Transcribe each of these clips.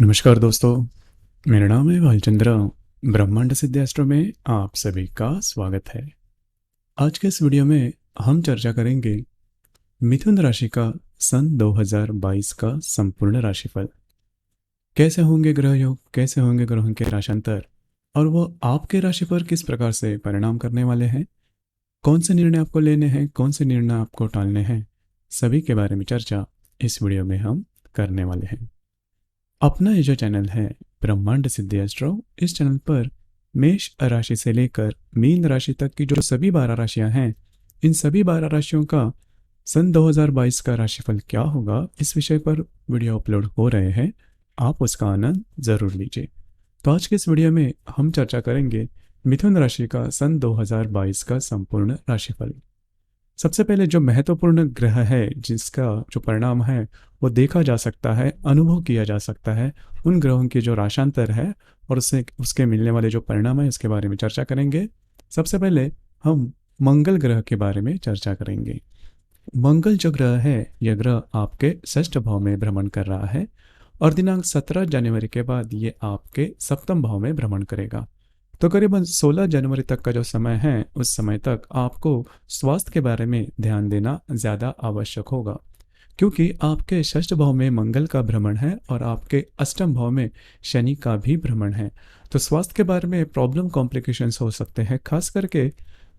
नमस्कार दोस्तों, मेरा नाम है भालचंद्र। ब्रह्मांड सिद्ध एस्ट्रो में आप सभी का स्वागत है। आज के इस वीडियो में हम चर्चा करेंगे मिथुन राशि का सन 2022 का संपूर्ण राशिफल। कैसे होंगे ग्रह योग, कैसे होंगे ग्रहों के राशांतर और वो आपके राशि पर किस प्रकार से परिणाम करने वाले हैं, कौन से निर्णय आपको लेने हैं, कौन से निर्णय आपको टालने हैं, सभी के बारे में चर्चा इस वीडियो में हम करने वाले हैं। अपना ये जो चैनल है ब्रह्मांड सिद्धि एस्ट्रो, इस चैनल पर मेष राशि से लेकर मीन राशि तक की जो सभी 12 राशियां हैं, इन सभी 12 राशियों का सन 2022 का राशिफल क्या होगा, इस विषय पर वीडियो अपलोड हो रहे हैं। आप उसका आनंद जरूर लीजिए। तो आज के इस वीडियो में हम चर्चा करेंगे मिथुन राशि का सन 2022 का संपूर्ण राशिफल। सबसे पहले जो महत्वपूर्ण ग्रह है जिसका जो परिणाम है वो देखा जा सकता है, अनुभव किया जा सकता है, उन ग्रहों के जो राशांतर है और उससे उसके मिलने वाले जो परिणाम है इसके बारे में चर्चा करेंगे। सबसे पहले हम मंगल ग्रह के बारे में चर्चा करेंगे। मंगल जो ग्रह है, यह ग्रह आपके षष्ठ भाव में भ्रमण कर रहा है और दिनांक 17 जनवरी के बाद ये आपके सप्तम भाव में भ्रमण करेगा। तो करीबन 16 जनवरी तक का जो समय है, उस समय तक आपको स्वास्थ्य के बारे में ध्यान देना ज़्यादा आवश्यक होगा, क्योंकि आपके षष्ठ भाव में मंगल का भ्रमण है और आपके अष्टम भाव में शनि का भी भ्रमण है। तो स्वास्थ्य के बारे में प्रॉब्लम कॉम्प्लिकेशंस हो सकते हैं, खास करके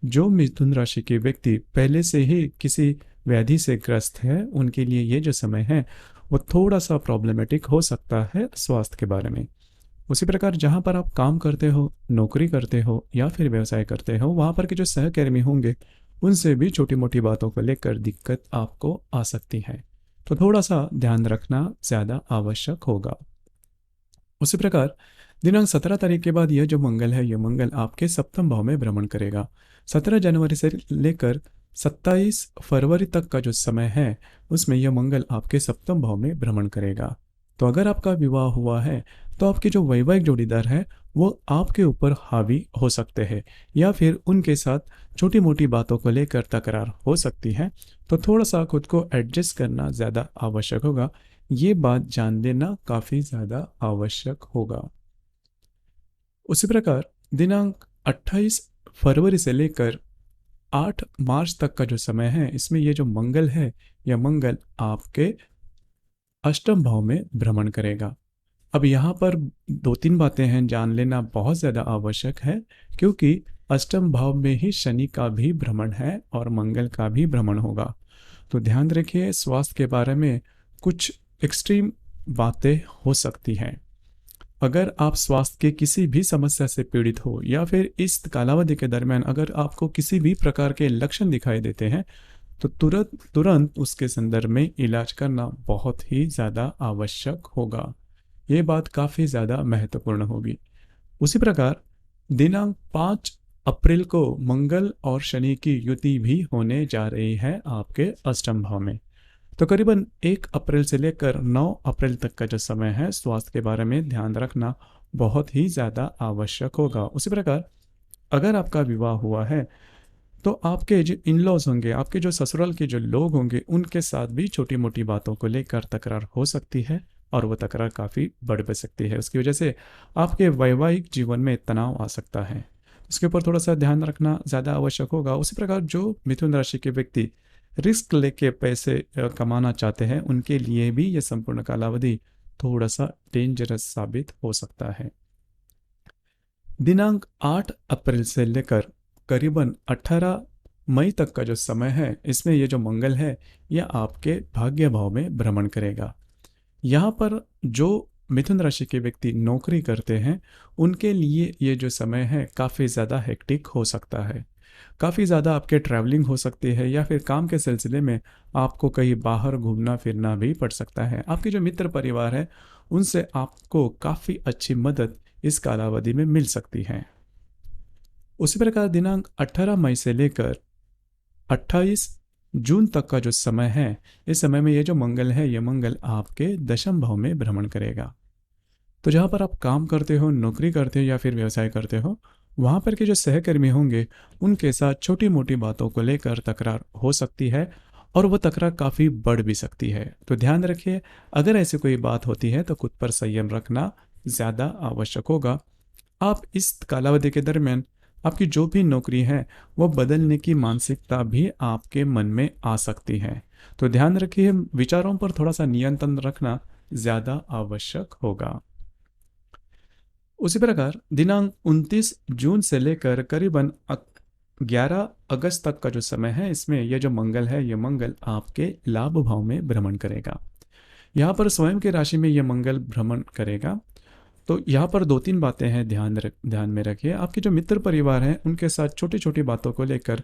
जो मिथुन राशि के व्यक्ति पहले से ही किसी व्याधि से ग्रस्त है, उनके लिए ये जो समय है वो थोड़ा सा प्रॉब्लमेटिक हो सकता है स्वास्थ्य के बारे में। उसी प्रकार जहाँ पर आप काम करते हो, नौकरी करते हो या फिर व्यवसाय करते हो, वहाँ पर के जो सहकर्मी होंगे उनसे भी छोटी मोटी बातों को लेकर दिक्कत आपको आ सकती है, तो थोड़ा सा ध्यान रखना ज़्यादा आवश्यक होगा। उसी प्रकार दिनांक 17 तारीख के बाद यह जो मंगल है, यह मंगल आपके सप्तम भाव में भ्रमण करेगा। 17 जनवरी से लेकर 27 फरवरी तक का जो समय है उसमें यह मंगल आपके सप्तम भाव में भ्रमण करेगा। तो अगर आपका विवाह हुआ है तो आपके जो वैवाहिक जोड़ीदार है वो आपके ऊपर हावी हो सकते हैं या फिर उनके साथ छोटी मोटी बातों को लेकर तकरार हो सकती है। तो थोड़ा सा खुद को एडजस्ट करना ज़्यादा आवश्यक होगा, ये बात जान लेना काफ़ी ज़्यादा आवश्यक होगा। उसी प्रकार दिनांक 28 फरवरी से लेकर 8 मार्च तक का जो समय है, इसमें ये जो मंगल है, यह मंगल आपके अष्टम भाव में भ्रमण करेगा। अब यहाँ पर दो तीन बातें हैं, जान लेना बहुत ज़्यादा आवश्यक है, क्योंकि अष्टम भाव में ही शनि का भी भ्रमण है और मंगल का भी भ्रमण होगा। तो ध्यान रखिए, स्वास्थ्य के बारे में कुछ एक्सट्रीम बातें हो सकती हैं। अगर आप स्वास्थ्य के किसी भी समस्या से पीड़ित हो या फिर इस कालावधि के दरमियान अगर आपको किसी भी प्रकार के लक्षण दिखाई देते हैं, तो तुरंत तुरंत उसके संदर्भ में इलाज करना बहुत ही ज़्यादा आवश्यक होगा। ये बात काफ़ी ज़्यादा महत्वपूर्ण होगी। उसी प्रकार दिनांक 5 अप्रैल को मंगल और शनि की युति भी होने जा रही है आपके अष्टम भाव में। तो करीबन 1 अप्रैल से लेकर 9 अप्रैल तक का जो समय है, स्वास्थ्य के बारे में ध्यान रखना बहुत ही ज़्यादा आवश्यक होगा। उसी प्रकार अगर आपका विवाह हुआ है तो आपके जो इन लॉज होंगे, आपके जो ससुराल के जो लोग होंगे, उनके साथ भी छोटी मोटी बातों को लेकर तकरार हो सकती है और वो तकरार काफ़ी बढ़ भी सकती है। उसकी वजह से आपके वैवाहिक जीवन में तनाव आ सकता है, उसके ऊपर थोड़ा सा ध्यान रखना ज़्यादा आवश्यक होगा। उसी प्रकार जो मिथुन राशि के व्यक्ति रिस्क लेके पैसे कमाना चाहते हैं, उनके लिए भी ये संपूर्ण कालावधि थोड़ा सा डेंजरस साबित हो सकता है। दिनांक 8 अप्रैल से लेकर करीबन 18 मई तक का जो समय है, इसमें ये जो मंगल है यह आपके भाग्य भाव में भ्रमण करेगा। यहाँ पर जो मिथुन राशि के व्यक्ति नौकरी करते हैं, उनके लिए ये जो समय है काफ़ी ज़्यादा हेक्टिक हो सकता है। काफ़ी ज़्यादा आपके ट्रैवलिंग हो सकती है या फिर काम के सिलसिले में आपको कहीं बाहर घूमना फिरना भी पड़ सकता है। आपके जो मित्र परिवार है उनसे आपको काफ़ी अच्छी मदद इस कालावधि में मिल सकती है। उसी प्रकार दिनांक 18 मई से लेकर 28 जून तक का जो समय है, इस समय में ये जो मंगल है, ये मंगल आपके दशम भाव में भ्रमण करेगा। तो जहाँ पर आप काम करते हो, नौकरी करते हो या फिर व्यवसाय करते हो, वहाँ पर के जो सहकर्मी होंगे उनके साथ छोटी मोटी बातों को लेकर तकरार हो सकती है और वो तकरार काफ़ी बढ़ भी सकती है। तो ध्यान रखिए, अगर ऐसी कोई बात होती है तो खुद पर संयम रखना ज़्यादा आवश्यक होगा। आप इस कालावधि के दरमियान आपकी जो भी नौकरी है वो बदलने की मानसिकता भी आपके मन में आ सकती है। तो ध्यान रखिए, विचारों पर थोड़ा सा नियंत्रण रखना ज़्यादा आवश्यक होगा। उसी प्रकार दिनांक 29 जून से लेकर करीबन 11 अगस्त तक का जो समय है, इसमें यह जो मंगल है, यह मंगल आपके लाभ भाव में भ्रमण करेगा। यहाँ पर स्वयं की राशि में यह मंगल भ्रमण करेगा। तो यहाँ पर दो तीन बातें हैं, ध्यान में रखिए। आपके जो मित्र परिवार हैं उनके साथ छोटी छोटी बातों को लेकर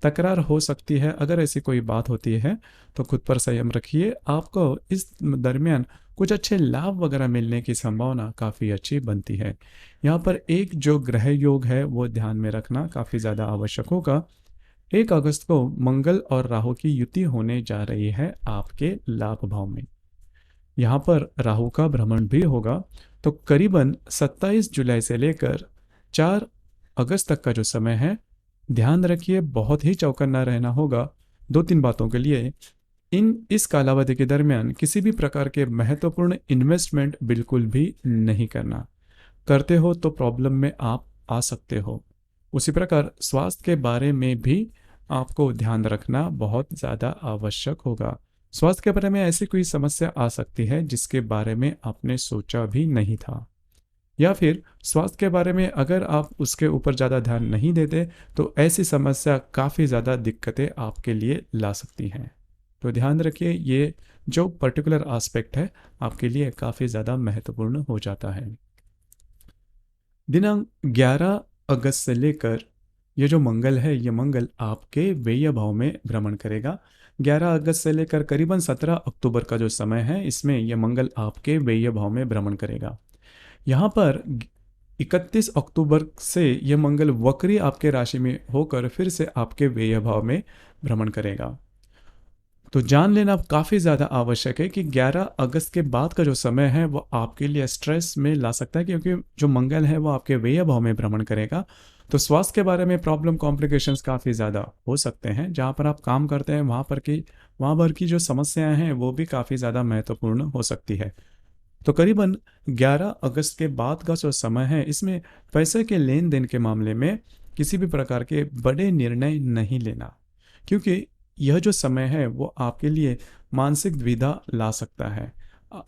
तकरार हो सकती है। अगर ऐसी कोई बात होती है तो खुद पर संयम रखिए। आपको इस दरमियान कुछ अच्छे लाभ वगैरह मिलने की संभावना काफ़ी अच्छी बनती है। यहाँ पर एक जो ग्रह योग है वो ध्यान में रखना काफ़ी ज़्यादा आवश्यक होगा। 1 अगस्त को मंगल और राहु की युति होने जा रही है आपके लाभ भाव में। यहाँ पर राहु का भ्रमण भी होगा। तो करीबन 27 जुलाई से लेकर 4 अगस्त तक का जो समय है, ध्यान रखिए, बहुत ही चौकन्ना रहना होगा दो तीन बातों के लिए। इस कालावधि के दरमियान किसी भी प्रकार के महत्वपूर्ण इन्वेस्टमेंट बिल्कुल भी नहीं करना। करते हो तो प्रॉब्लम में आप आ सकते हो। उसी प्रकार स्वास्थ्य के बारे में भी आपको ध्यान रखना बहुत ज़्यादा आवश्यक होगा। स्वास्थ्य के बारे में ऐसी कोई समस्या आ सकती है जिसके बारे में आपने सोचा भी नहीं था, या फिर स्वास्थ्य के बारे में अगर आप उसके ऊपर ज़्यादा ध्यान नहीं देते तो ऐसी समस्या काफ़ी ज़्यादा दिक्कतें आपके लिए ला सकती हैं। तो ध्यान रखिए, ये जो पर्टिकुलर एस्पेक्ट है आपके लिए काफ़ी ज़्यादा महत्वपूर्ण हो जाता है। दिनांक 11 अगस्त से लेकर ये जो मंगल है, ये मंगल आपके व्यय भाव में भ्रमण करेगा। 11 अगस्त से लेकर करीबन 17 अक्टूबर का जो समय है, इसमें यह मंगल आपके व्यय भाव में भ्रमण करेगा। यहाँ पर 31 अक्टूबर से यह मंगल वक्री आपके राशि में होकर फिर से आपके व्यय भाव में भ्रमण करेगा। तो जान लेना काफ़ी ज़्यादा आवश्यक है कि 11 अगस्त के बाद का जो समय है वो आपके लिए स्ट्रेस में ला सकता है, क्योंकि जो मंगल है वो आपके व्यय भाव में भ्रमण करेगा। तो स्वास्थ्य के बारे में प्रॉब्लम कॉम्प्लिकेशंस काफ़ी ज़्यादा हो सकते हैं। जहाँ पर आप काम करते हैं वहाँ पर की जो समस्याएं हैं वो भी काफ़ी ज़्यादा महत्वपूर्ण हो सकती है। तो करीबन 11 अगस्त के बाद का जो समय है, इसमें पैसे के लेन देन के मामले में किसी भी प्रकार के बड़े निर्णय नहीं लेना, क्योंकि यह जो समय है वो आपके लिए मानसिक द्विधा ला सकता है।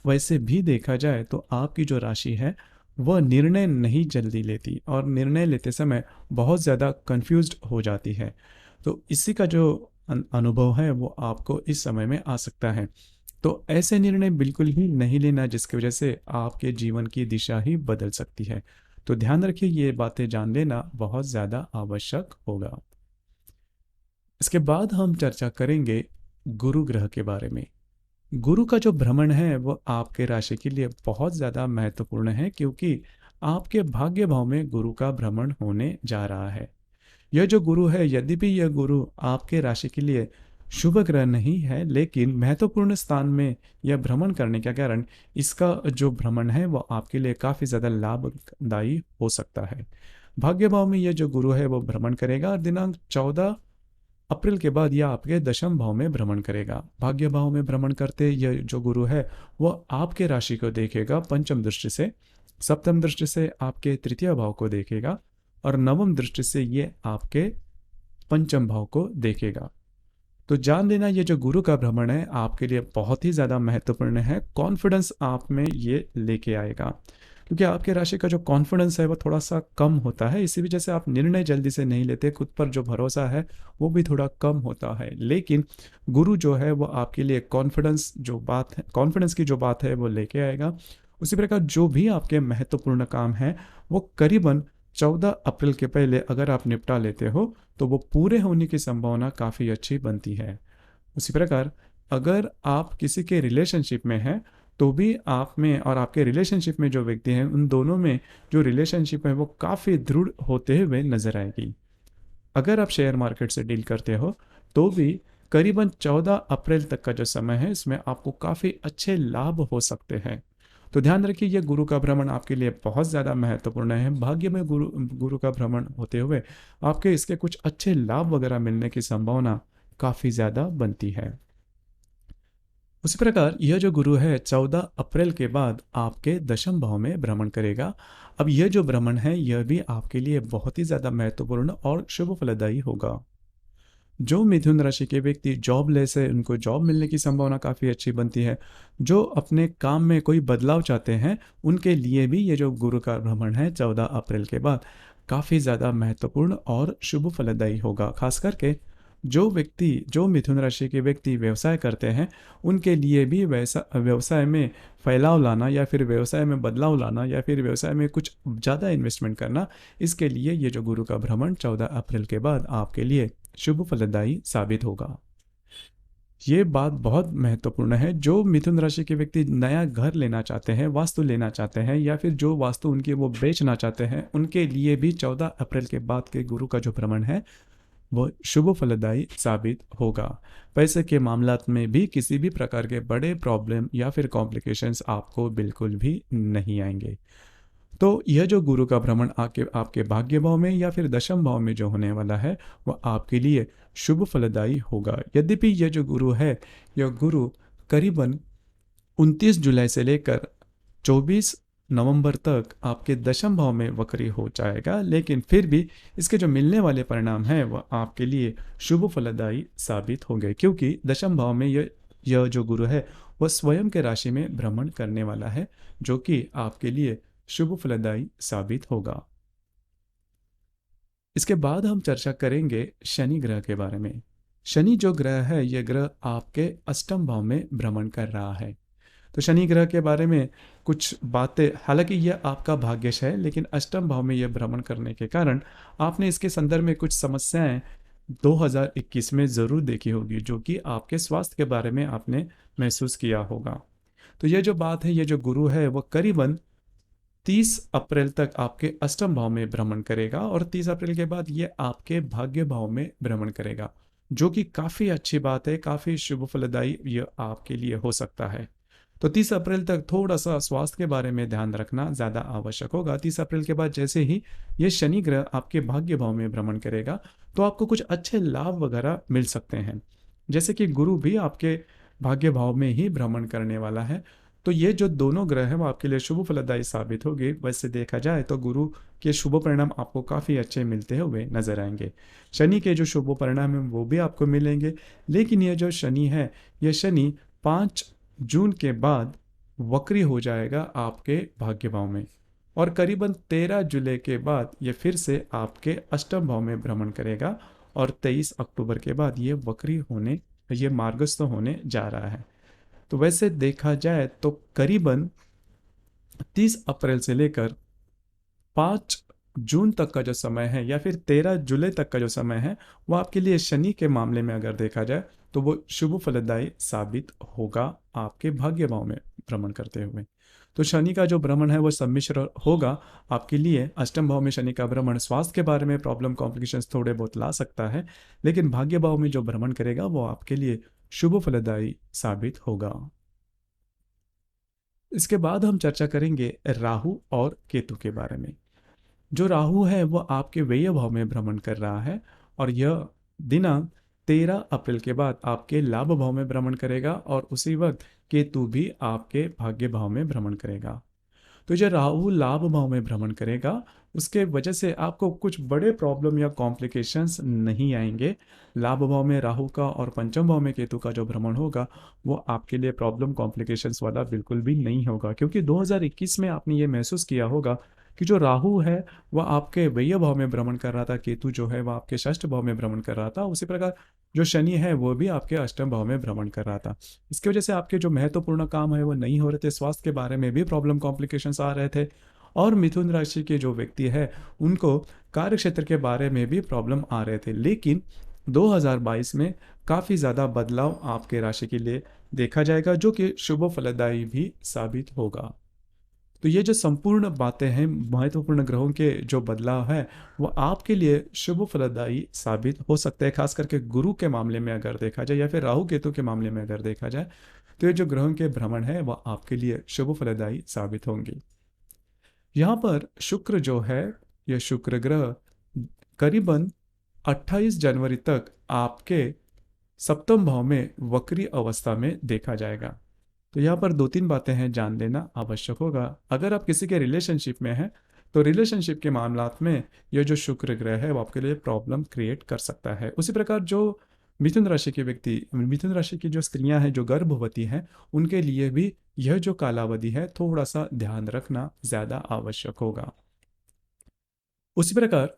वैसे भी देखा जाए तो आपकी जो राशि है वह निर्णय नहीं जल्दी लेती और निर्णय लेते समय बहुत ज़्यादा कंफ्यूज्ड हो जाती है। तो इसी का जो अनुभव है वो आपको इस समय में आ सकता है। तो ऐसे निर्णय बिल्कुल ही नहीं लेना जिसकी वजह से आपके जीवन की दिशा ही बदल सकती है। तो ध्यान रखिए, ये बातें जान लेना बहुत ज़्यादा आवश्यक होगा। इसके बाद हम चर्चा करेंगे गुरु ग्रह के बारे में। गुरु का जो भ्रमण है वो आपके राशि के लिए बहुत ज़्यादा महत्वपूर्ण है, क्योंकि आपके भाग्य भाव में गुरु का भ्रमण होने जा रहा है। यह जो गुरु है, यद्यपि यह गुरु आपके राशि के लिए शुभ ग्रह नहीं है, लेकिन महत्वपूर्ण स्थान में यह भ्रमण करने के कारण इसका जो भ्रमण है वो आपके लिए काफ़ी ज़्यादा लाभदायी हो सकता है। भाग्य भाव में यह जो गुरु है वो भ्रमण करेगा और दिनांक 14 अप्रैल के बाद यह आपके दशम भाव में भ्रमण करेगा। भाग्य भाव में भ्रमण करते यह जो गुरु है वो आपके राशि को देखेगा पंचम दृष्टि से, सप्तम दृष्टि से आपके तृतीय भाव को देखेगा और नवम दृष्टि से ये आपके पंचम भाव को देखेगा। तो जान लेना, ये जो गुरु का भ्रमण है आपके लिए बहुत ही ज़्यादा महत्वपूर्ण है। कॉन्फिडेंस आप में ये लेके आएगा, क्योंकि आपके राशि का जो कॉन्फिडेंस है वो थोड़ा सा कम होता है। इसी वजह से आप निर्णय जल्दी से नहीं लेते, खुद पर जो भरोसा है वो भी थोड़ा कम होता है। लेकिन गुरु जो है वो आपके लिए कॉन्फिडेंस की जो बात है वो लेके आएगा। उसी प्रकार जो भी आपके महत्वपूर्ण काम है वो करीबन 14 अप्रैल के पहले अगर आप निपटा लेते हो तो वो पूरे होने की संभावना काफ़ी अच्छी बनती है। उसी प्रकार अगर आप किसी के रिलेशनशिप में हैं तो भी आप में और आपके रिलेशनशिप में जो व्यक्ति हैं उन दोनों में जो रिलेशनशिप है वो काफ़ी दृढ़ होते हुए नजर आएगी। अगर आप शेयर मार्केट से डील करते हो तो भी करीबन 14 अप्रैल तक का जो समय है इसमें आपको काफ़ी अच्छे लाभ हो सकते हैं। तो ध्यान रखिए, यह गुरु का भ्रमण आपके लिए बहुत ज़्यादा महत्वपूर्ण है। भाग्य में गुरु का भ्रमण होते हुए आपके इसके कुछ अच्छे लाभ वगैरह मिलने की संभावना काफ़ी ज़्यादा बनती है। उसी प्रकार यह जो गुरु है 14 अप्रैल के बाद आपके दशम भाव में भ्रमण करेगा। अब यह जो भ्रमण है यह भी आपके लिए बहुत ही ज़्यादा महत्वपूर्ण और शुभ फलदायी होगा। जो मिथुन राशि के व्यक्ति जॉबलेस है उनको जॉब मिलने की संभावना काफ़ी अच्छी बनती है। जो अपने काम में कोई बदलाव चाहते हैं उनके लिए भी ये जो गुरु का भ्रमण है 14 अप्रैल के बाद काफ़ी ज़्यादा महत्वपूर्ण और शुभ फलदायी होगा। खास करके जो मिथुन राशि के व्यक्ति व्यवसाय करते हैं उनके लिए भी वैसा व्यवसाय में फैलाव लाना या फिर व्यवसाय में बदलाव लाना या फिर व्यवसाय में कुछ ज़्यादा इन्वेस्टमेंट करना, इसके लिए ये जो गुरु का भ्रमण 14 अप्रैल के बाद आपके लिए शुभ फलदायी साबित होगा। ये बात बहुत महत्वपूर्ण है। जो मिथुन राशि के व्यक्ति नया घर लेना चाहते हैं, वास्तु लेना चाहते हैं या फिर जो वास्तु उनकी वो बेचना चाहते हैं उनके लिए भी 14 अप्रैल के बाद के गुरु का जो भ्रमण है वो शुभ फलदायी साबित होगा। पैसे के मामलात में भी किसी भी प्रकार के बड़े प्रॉब्लम या फिर कॉम्प्लिकेशंस आपको बिल्कुल भी नहीं आएंगे। तो यह जो गुरु का भ्रमण आपके आपके भाग्य भाव में या फिर दशम भाव में जो होने वाला है वह आपके लिए शुभ फलदायी होगा। यद्यपि यह जो गुरु है यह गुरु करीबन 29 जुलाई से लेकर 24 नवंबर तक आपके दशम भाव में वक्री हो जाएगा, लेकिन फिर भी इसके जो मिलने वाले परिणाम हैं वह आपके लिए शुभ फलदायी साबित होंगे, क्योंकि दशम भाव में यह जो गुरु है वह स्वयं के राशि में भ्रमण करने वाला है, जो कि आपके लिए शुभ फलदायी साबित होगा। इसके बाद हम चर्चा करेंगे शनि ग्रह के बारे में। शनि जो ग्रह है यह ग्रह आपके अष्टम भाव में भ्रमण कर रहा है। तो शनि ग्रह के बारे में कुछ बातें, हालांकि यह आपका भाग्यश है लेकिन अष्टम भाव में यह भ्रमण करने के कारण आपने इसके संदर्भ में कुछ समस्याएं 2021 में ज़रूर देखी होगी, जो कि आपके स्वास्थ्य के बारे में आपने महसूस किया होगा। तो यह जो बात है, यह जो गुरु है वह करीबन 30 अप्रैल तक आपके अष्टम भाव में भ्रमण करेगा और 30 अप्रैल के बाद ये आपके भाग्य भाव में भ्रमण करेगा, जो कि काफ़ी अच्छी बात है, काफ़ी शुभ फलदायी ये आपके लिए हो सकता है। तो 30 अप्रैल तक थोड़ा सा स्वास्थ्य के बारे में ध्यान रखना ज़्यादा आवश्यक होगा। 30 अप्रैल के बाद जैसे ही ये शनि ग्रह आपके भाग्य भाव में भ्रमण करेगा तो आपको कुछ अच्छे लाभ वगैरह मिल सकते हैं, जैसे कि गुरु भी आपके भाग्य भाव में ही भ्रमण करने वाला है। तो ये जो दोनों ग्रह हैं वो आपके लिए शुभ फलदायी साबित होगी। वैसे देखा जाए तो गुरु के शुभ परिणाम आपको काफ़ी अच्छे मिलते हुए नजर आएंगे। शनि के जो शुभ परिणाम हैं वो भी आपको मिलेंगे, लेकिन ये जो शनि है ये शनि 5 जून के बाद वक्री हो जाएगा आपके भाग्य भाव में और करीबन 13 जुलाई के बाद ये फिर से आपके अष्टम भाव में भ्रमण करेगा और 23 अक्टूबर के बाद ये मार्गस्थ होने जा रहा है। तो वैसे देखा जाए तो करीबन 30 अप्रैल से लेकर 5 जून तक का जो समय है या फिर 13 जुलाई तक का जो समय है वो आपके लिए शनि के मामले में अगर देखा जाए तो वो शुभ फलदायी साबित होगा आपके भाग्य भाव में भ्रमण करते हुए। तो शनि का जो भ्रमण है वो सम्मिश्र होगा आपके लिए। अष्टम भाव में शनि का भ्रमण स्वास्थ्य के बारे में प्रॉब्लम कॉम्प्लिकेशंस थोड़े बहुत ला सकता है, लेकिन भाग्य भाव में जो भ्रमण करेगा वो आपके लिए शुभ फलदायी साबित होगा। इसके बाद हम चर्चा करेंगे राहु और केतु के बारे में। जो राहु है वो आपके व्यय भाव में भ्रमण कर रहा है और यह दिनांक 13 अप्रैल के बाद आपके लाभ भाव में भ्रमण करेगा और उसी वक्त केतु भी आपके भाग्य भाव में भ्रमण करेगा। तो जो राहु लाभ भाव में भ्रमण करेगा उसके वजह से आपको कुछ बड़े प्रॉब्लम या कॉम्प्लिकेशंस नहीं आएंगे। लाभ भाव में राहु का और पंचम भाव में केतु का जो भ्रमण होगा वो आपके लिए प्रॉब्लम कॉम्प्लिकेशंस वाला बिल्कुल भी नहीं होगा, क्योंकि 2021 में आपने ये महसूस किया होगा कि जो राहु है वह आपके व्यय भाव में भ्रमण कर रहा था, केतु जो है वह आपके षष्ठ भाव में भ्रमण कर रहा था, उसी प्रकार जो शनि है वो भी आपके अष्टम भाव में भ्रमण कर रहा था। इसकी वजह से आपके जो महत्वपूर्ण काम है वो नहीं हो रहे थे, स्वास्थ्य के बारे में भी प्रॉब्लम कॉम्प्लिकेशंस आ रहे थे और मिथुन राशि के जो व्यक्ति है उनको कार्य क्षेत्र के बारे में भी प्रॉब्लम आ रहे थे। लेकिन 2022 में काफ़ी ज़्यादा बदलाव आपके राशि के लिए देखा जाएगा, जो कि शुभ फलदायी भी साबित होगा। तो ये जो संपूर्ण बातें हैं, महत्वपूर्ण ग्रहों के जो बदलाव है वो आपके लिए शुभ फलदायी साबित हो सकते हैं। खास करके गुरु के मामले में अगर देखा जाए या फिर राहु केतु के मामले में अगर देखा जाए तो ये जो ग्रहों के भ्रमण है वह आपके लिए शुभ फलदायी साबित होंगे। यहाँ पर शुक्र जो है, यह शुक्र ग्रह करीबन 28 जनवरी तक आपके सप्तम भाव में वक्री अवस्था में देखा जाएगा। तो यहाँ पर दो तीन बातें हैं, जान लेना आवश्यक होगा। अगर आप किसी के रिलेशनशिप में हैं तो रिलेशनशिप के मामलात में यह जो शुक्र ग्रह है वो आपके लिए प्रॉब्लम क्रिएट कर सकता है। उसी प्रकार जो मिथुन राशि के व्यक्ति, मिथुन राशि की जो स्त्रियां हैं जो गर्भवती हैं, उनके लिए भी यह जो कालावधि है थोड़ा सा ध्यान रखना ज्यादा आवश्यक होगा। उसी प्रकार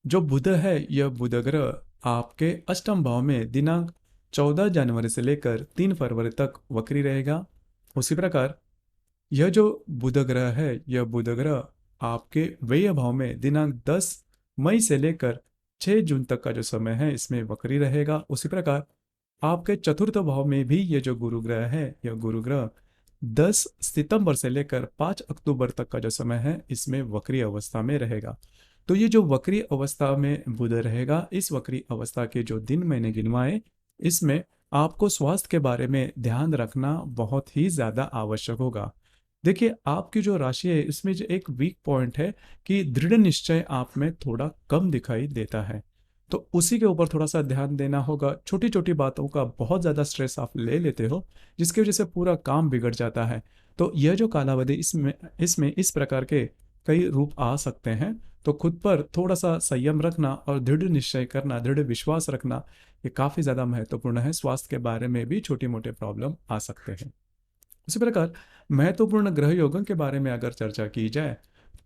जो बुध है, यह बुध ग्रह आपके अष्टम भाव में दिनांक 14 जनवरी से लेकर 3 फरवरी तक वक्री रहेगा। उसी प्रकार यह जो बुध ग्रह है, यह बुध ग्रह आपके व्यय भाव में दिनांक 10 मई से लेकर 6 जून तक का जो समय है इसमें वक्री रहेगा। उसी प्रकार आपके चतुर्थ भाव में भी यह जो गुरु ग्रह है, यह गुरु ग्रह 10 सितंबर से लेकर 5 अक्टूबर तक का जो समय है इसमें वक्री अवस्था में रहेगा। तो ये जो वक्री अवस्था में बुध रहेगा, इस वक्री अवस्था के जो दिन मैंने गिनवाए, इसमें आपको स्वास्थ्य के बारे में ध्यान रखना बहुत ही ज्यादा आवश्यक होगा। देखिए, आपकी जो राशि है इसमें जो एक वीक पॉइंट है कि दृढ़ निश्चय आप में थोड़ा कम दिखाई देता है, तो उसी के ऊपर थोड़ा सा ध्यान देना होगा। छोटी छोटी बातों का बहुत ज्यादा स्ट्रेस आप ले लेते हो, जिसकी वजह से पूरा काम बिगड़ जाता है। तो यह जो कालावधि, इसमें इसमें इस प्रकार के कई रूप आ सकते हैं। तो खुद पर थोड़ा सा संयम रखना और दृढ़ निश्चय करना, दृढ़ विश्वास रखना, ये काफी ज्यादा महत्वपूर्ण है। स्वास्थ्य के बारे में भी छोटी मोटे प्रॉब्लम आ सकते हैं। उसी प्रकार महत्वपूर्ण ग्रह योगों के बारे में अगर चर्चा की जाए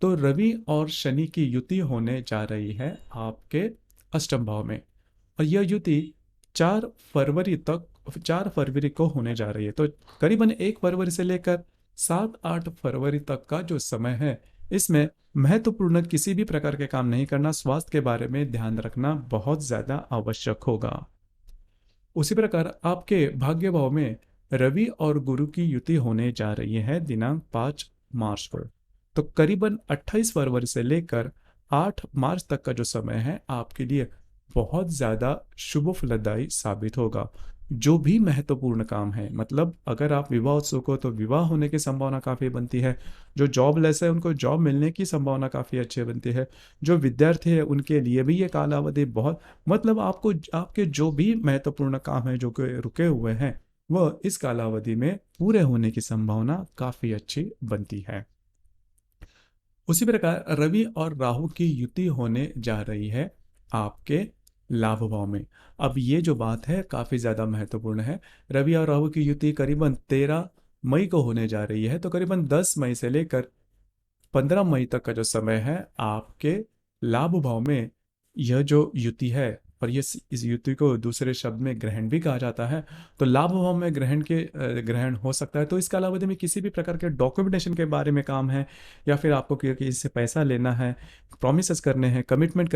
तो रवि और शनि की युति होने जा रही है आपके अष्टम भाव में, और यह युति 4 फरवरी को होने जा रही है। तो करीबन 1 फरवरी से लेकर 7-8 फरवरी तक का जो समय है, इसमें महत्वपूर्ण किसी भी प्रकार के काम नहीं करना, स्वास्थ्य के बारे में ध्यान रखना बहुत ज्यादा आवश्यक होगा। उसी प्रकार आपके भाग्य भाव में रवि और गुरु की युति होने जा रही है दिनांक 5 मार्च को। तो करीबन 28 फरवरी से लेकर 8 मार्च तक का जो समय है आपके लिए बहुत ज्यादा शुभ फलदायी साबित होगा। जो भी महत्वपूर्ण काम है, मतलब अगर आप विवाह उत्सुक हो तो विवाह होने की संभावना काफी बनती है। जो जॉबलेस है उनको जॉब मिलने की संभावना काफी अच्छी बनती है। जो विद्यार्थी है उनके लिए भी ये कालावधि बहुत, मतलब आपको आपके जो भी महत्वपूर्ण काम है जो कि रुके हुए हैं, वह इस कालावधि में पूरे होने की संभावना काफी अच्छी बनती है। उसी प्रकार रवि और राहु की युति होने जा रही है आपके लाभ भाव में। अब ये जो बात है काफी ज्यादा महत्वपूर्ण है। रवि और राहु की युति करीबन 13 मई को होने जा रही है। तो करीबन 10 मई से लेकर 15 मई तक का जो समय है आपके लाभ भाव में यह जो युति है, और ये इस युति को दूसरे शब्द में ग्रहण भी कहा जाता है। तो लाभ भाव में ग्रहण हो सकता है। तो इस कालावधि में किसी भी प्रकार के डॉक्यूमेंटेशन के बारे में काम है, या फिर आपको किसी से पैसा लेना है, प्रोमिसेस करने हैं, कमिटमेंट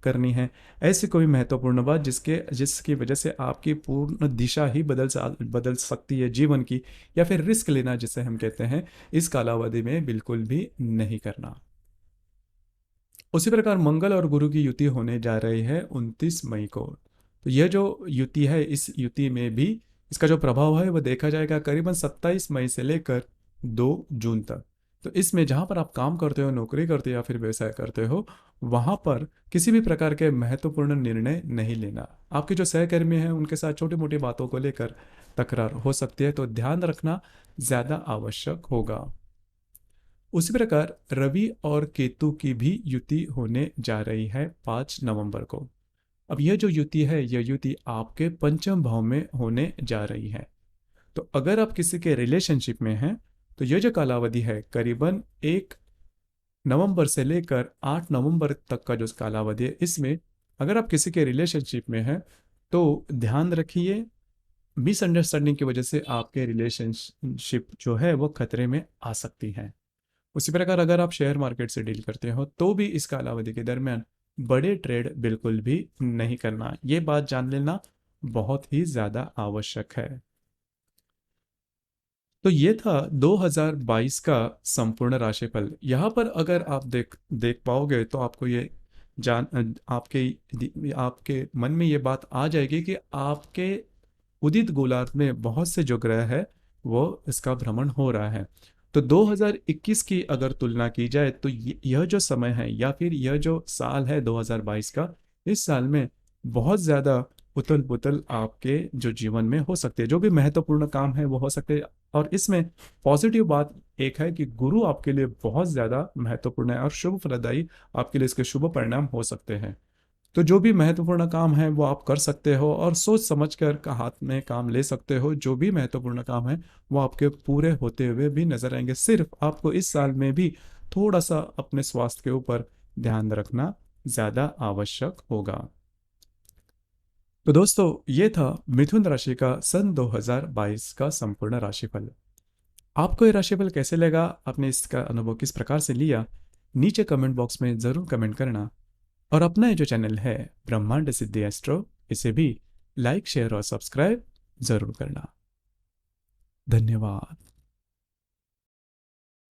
करनी है ऐसी कोई महत्वपूर्ण बात जिसकी वजह से आपकी पूर्ण दिशा ही बदल सकती है जीवन की, या फिर रिस्क लेना जिसे हम कहते हैं, इस कालावधि में बिल्कुल भी नहीं करना। उसी प्रकार मंगल और गुरु की युति होने जा रही है 29 मई को। तो यह जो युति है, इस युति में भी इसका जो प्रभाव है वह देखा जाएगा करीबन 27 मई से लेकर 2 जून तक। तो इसमें जहां पर आप काम करते हो, नौकरी करते हो या फिर व्यवसाय करते हो, वहां पर किसी भी प्रकार के महत्वपूर्ण निर्णय नहीं लेना। आपके जो सहकर्मी हैं उनके साथ छोटी मोटी बातों को लेकर तकरार हो सकती है, तो ध्यान रखना ज्यादा आवश्यक होगा। उसी प्रकार रवि और केतु की भी युति होने जा रही है 5 नवंबर को। अब यह जो युति है, यह युति आपके पंचम भाव में होने जा रही है। तो अगर आप किसी के रिलेशनशिप में हैं तो यह जो कालावधि है करीबन 1 नवंबर से लेकर 8 नवंबर तक का जो कालावधि है, इसमें अगर आप किसी के रिलेशनशिप में हैं तो ध्यान रखिए, मिसअंडरस्टैंडिंग की वजह से आपके रिलेशनशिप जो है वो खतरे में आ सकती है। उसी प्रकार अगर आप शेयर मार्केट से डील करते हो तो भी इस कालावधि के दरमियान बड़े ट्रेड बिल्कुल भी नहीं करना। ये बात जान लेना बहुत ही ज्यादा आवश्यक है। तो ये था 2022 का संपूर्ण राशिफल। यहाँ पर अगर आप देख पाओगे तो आपको ये आपके मन में ये बात आ जाएगी कि आपके उदित गोलार्ध में बहुत से जो ग्रह है वो इसका भ्रमण हो रहा है। तो 2021 की अगर तुलना की जाए तो यह जो समय है या फिर यह जो साल है 2022 का, इस साल में बहुत ज्यादा उथल पुथल आपके जो जीवन में हो सकती है, जो भी महत्वपूर्ण काम है वो हो सकते हैं। और इसमें पॉजिटिव बात एक है कि गुरु आपके लिए बहुत ज्यादा महत्वपूर्ण है और शुभ फलदायी, आपके लिए इसके शुभ परिणाम हो सकते हैं। तो जो भी महत्वपूर्ण काम है वो आप कर सकते हो और सोच समझ कर हाथ में काम ले सकते हो। जो भी महत्वपूर्ण काम है वो आपके पूरे होते हुए भी नजर आएंगे। सिर्फ आपको इस साल में भी थोड़ा सा अपने स्वास्थ्य के ऊपर ध्यान रखना ज्यादा आवश्यक होगा। तो दोस्तों, ये था मिथुन राशि का सन 2022 का संपूर्ण राशिफल। आपको ये राशिफल कैसे लगा, आपने इसका अनुभव किस प्रकार से लिया, नीचे कमेंट बॉक्स में जरूर कमेंट करना। और अपना ये जो चैनल है ब्रह्मांड सिद्धि एस्ट्रो, इसे भी लाइक शेयर और सब्सक्राइब जरूर करना। धन्यवाद।